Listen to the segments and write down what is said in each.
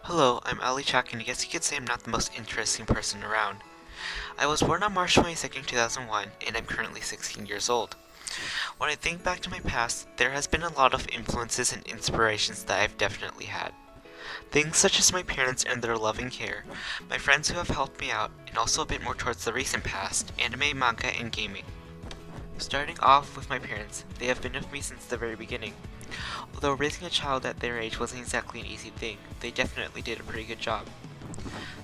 Hello, I'm Ali Chak, and I guess you could say I'm not the most interesting person around. I was born on March 22nd, 2001, and I'm currently 16 years old. When I think back to my past, there has been a lot of influences and inspirations that I've definitely had. Things such as my parents and their loving care, my friends who have helped me out, and also a bit more towards the recent past, anime, manga, and gaming. Starting off with my parents, they have been with me since the very beginning. Although raising a child at their age wasn't exactly an easy thing, they definitely did a pretty good job.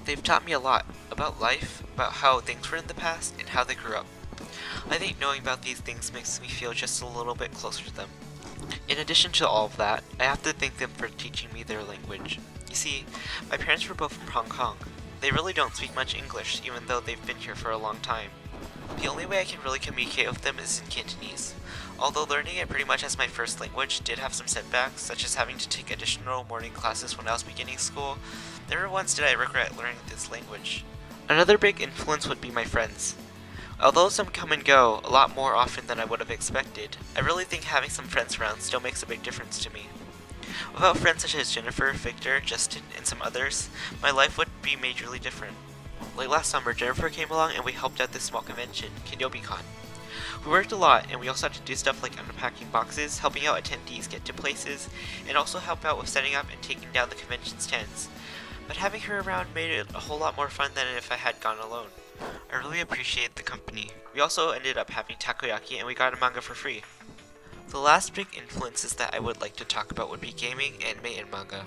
They've taught me a lot about life, about how things were in the past, and how they grew up. I think knowing about these things makes me feel just a little bit closer to them. In addition to all of that, I have to thank them for teaching me their language. You see, my parents were both from Hong Kong. They really don't speak much English, even though they've been here for a long time. The only way I can really communicate with them is in Cantonese. Although learning it pretty much as my first language did have some setbacks, such as having to take additional morning classes when I was beginning school, never once did I regret learning this language. Another big influence would be my friends. Although some come and go a lot more often than I would have expected, I really think having some friends around still makes a big difference to me. Without friends such as Jennifer, Victor, Justin, and some others, my life would be majorly different. Like last summer, Jennifer came along and we helped out this small convention, KyobiCon. We worked a lot, and we also had to do stuff like unpacking boxes, helping out attendees get to places, and also help out with setting up and taking down the convention's tents. But having her around made it a whole lot more fun than if I had gone alone. I really appreciated the company. We also ended up having takoyaki, and we got a manga for free. The last big influences that I would like to talk about would be gaming, anime, and manga.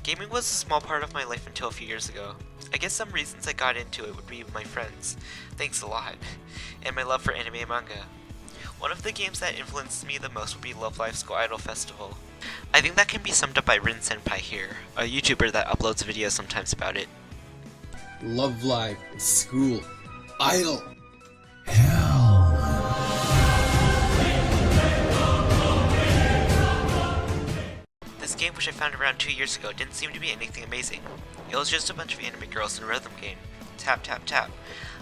Gaming was a small part of my life until a few years ago. I guess some reasons I got into it would be my friends, thanks a lot, and my love for anime and manga. One of the games that influenced me the most would be Love Live School Idol Festival. I think that can be summed up by Rin Senpai here, a YouTuber that uploads videos sometimes about it. Love Live School Idol. This game, which I found around 2 years ago, didn't seem to be anything amazing. It was just a bunch of anime girls in a rhythm game. Tap, tap, tap.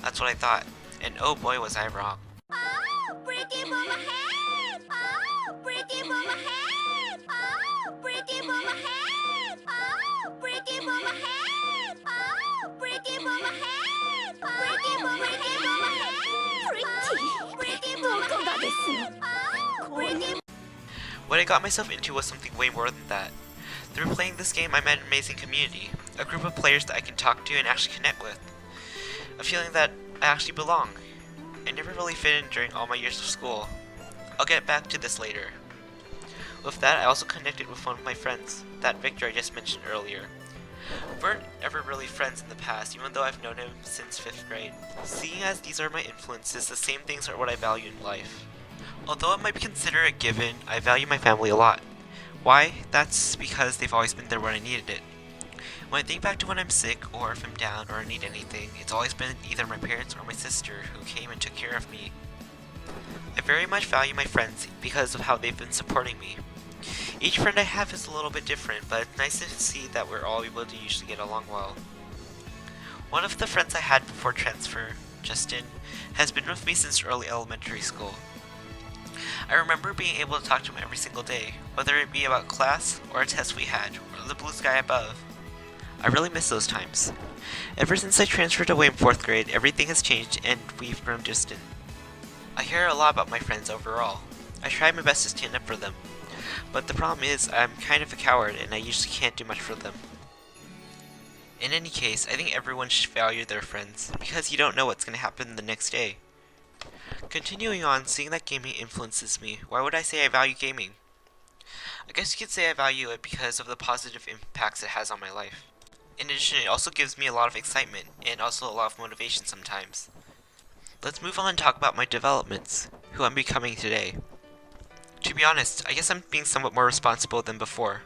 That's what I thought. And oh boy was I wrong. Oh, pretty mama head! Oh, pretty mama head! Oh, pretty mama head! Oh, pretty mama head! Oh, pretty mama head! Pretty mama head! Pretty mama head! Oh, pretty. What I got myself into was something way more than that. Through playing this game, I met an amazing community, a group of players that I can talk to and actually connect with. A feeling that I actually belong. I never really fit in during all my years of school. I'll get back to this later. With that, I also connected with one of my friends, that Victor I just mentioned earlier. We weren't ever really friends in the past, even though I've known him since 5th grade. Seeing as these are my influences, the same things are what I value in life. Although it might be considered a given, I value my family a lot. Why? That's because they've always been there when I needed it. When I think back to when I'm sick, or if I'm down, or I need anything, it's always been either my parents or my sister who came and took care of me. I very much value my friends because of how they've been supporting me. Each friend I have is a little bit different, but it's nice to see that we're all able to usually get along well. One of the friends I had before transfer, Justin, has been with me since early elementary school. I remember being able to talk to him every single day, whether it be about class, or a test we had, or the blue sky above. I really miss those times. Ever since I transferred away in 4th grade, everything has changed and we've grown distant. I hear a lot about my friends overall. I try my best to stand up for them. But the problem is, I'm kind of a coward and I usually can't do much for them. In any case, I think everyone should value their friends, because you don't know what's going to happen the next day. Continuing on, seeing that gaming influences me, why would I say I value gaming? I guess you could say I value it because of the positive impacts it has on my life. In addition, it also gives me a lot of excitement, and also a lot of motivation sometimes. Let's move on and talk about my developments, who I'm becoming today. To be honest, I guess I'm being somewhat more responsible than before.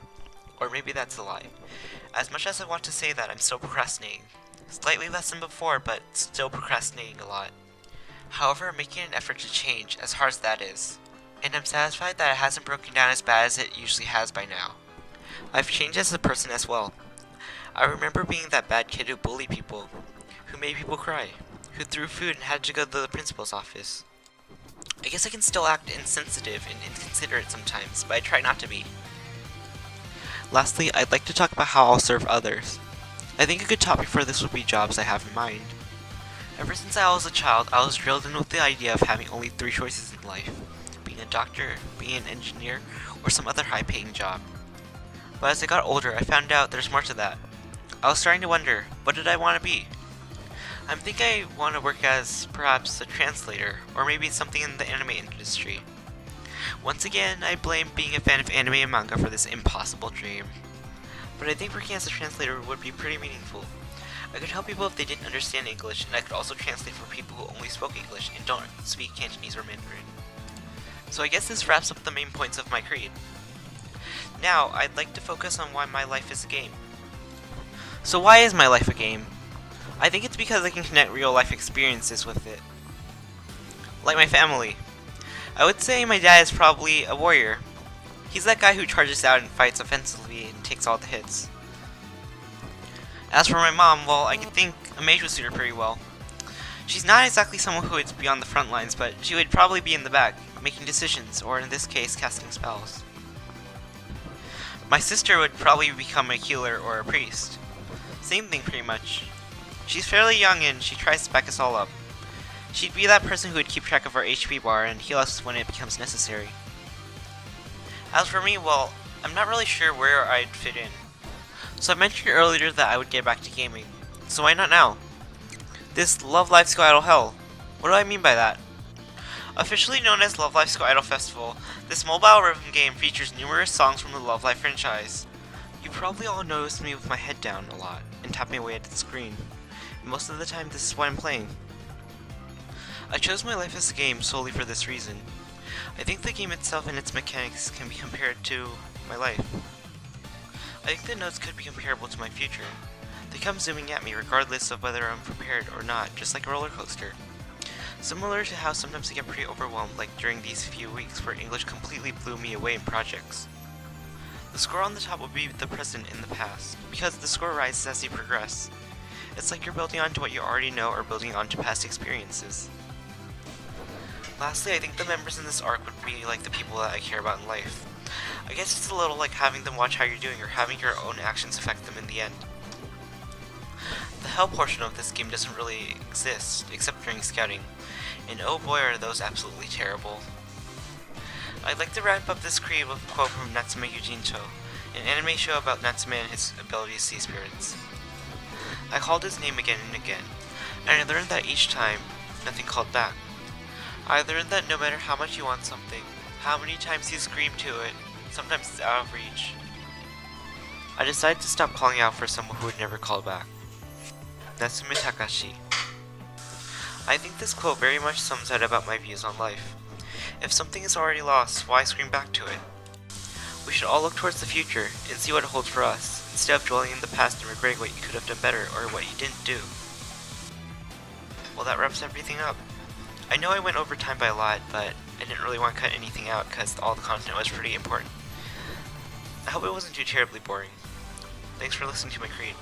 Or maybe that's a lie. As much as I want to say that, I'm still procrastinating. Slightly less than before, but still procrastinating a lot. However, I'm making an effort to change, as hard as that is. And I'm satisfied that it hasn't broken down as bad as it usually has by now. I've changed as a person as well. I remember being that bad kid who bullied people, who made people cry, who threw food and had to go to the principal's office. I guess I can still act insensitive and inconsiderate sometimes, but I try not to be. Lastly, I'd like to talk about how I'll serve others. I think a good topic for this would be jobs I have in mind. Ever since I was a child, I was drilled in with the idea of having only 3 choices in life: being a doctor, being an engineer, or some other high-paying job. But as I got older, I found out there's more to that. I was starting to wonder, what did I want to be? I think I want to work as, perhaps, a translator, or maybe something in the anime industry. Once again, I blame being a fan of anime and manga for this impossible dream. But I think working as a translator would be pretty meaningful. I could help people if they didn't understand English, and I could also translate for people who only spoke English and don't speak Cantonese or Mandarin. So I guess this wraps up the main points of my creed. Now, I'd like to focus on why my life is a game. So why is my life a game? I think it's because I can connect real life experiences with it. Like my family. I would say my dad is probably a warrior. He's that guy who charges out and fights offensively and takes all the hits. As for my mom, well, I can think a mage would suit her pretty well. She's not exactly someone who would be on the front lines, but she would probably be in the back, making decisions, or in this case, casting spells. My sister would probably become a healer or a priest. Same thing pretty much. She's fairly young and she tries to back us all up. She'd be that person who would keep track of our HP bar and heal us when it becomes necessary. As for me, well, I'm not really sure where I'd fit in. So I mentioned earlier that I would get back to gaming. So why not now? This Love Live School Idol Hell. What do I mean by that? Officially known as Love Live School Idol Festival, this mobile rhythm game features numerous songs from the Love Live franchise. You probably all noticed me with my head down a lot and tapping away at the screen. Most of the time this is what I'm playing. I chose my life as a game solely for this reason. I think the game itself and its mechanics can be compared to my life. I think the notes could be comparable to my future. They come zooming at me regardless of whether I'm prepared or not, just like a roller coaster. Similar to how sometimes I get pretty overwhelmed, like during these few weeks where English completely blew me away in projects. The score on the top will be the present and the past, because the score rises as you progress. It's like you're building onto what you already know or building onto past experiences. Lastly, I think the members in this arc would be like the people that I care about in life. I guess it's a little like having them watch how you're doing or having your own actions affect them in the end. The hell portion of this game doesn't really exist, except during scouting, and oh boy are those absolutely terrible. I'd like to wrap up this creed with a quote from Natsume Yujinto, an anime show about Natsume and his ability to see spirits. I called his name again and again, and I learned that each time, nothing called back. I learned that no matter how much you want something, how many times you scream to it, sometimes it's out of reach. I decided to stop calling out for someone who would never call back. Natsume Takashi. I think this quote very much sums out about my views on life. If something is already lost, why scream back to it? We should all look towards the future and see what it holds for us, instead of dwelling in the past and regretting what you could have done better or what you didn't do. Well, that wraps everything up. I know I went over time by a lot, but I didn't really want to cut anything out because all the content was pretty important. I hope it wasn't too terribly boring. Thanks for listening to my creed.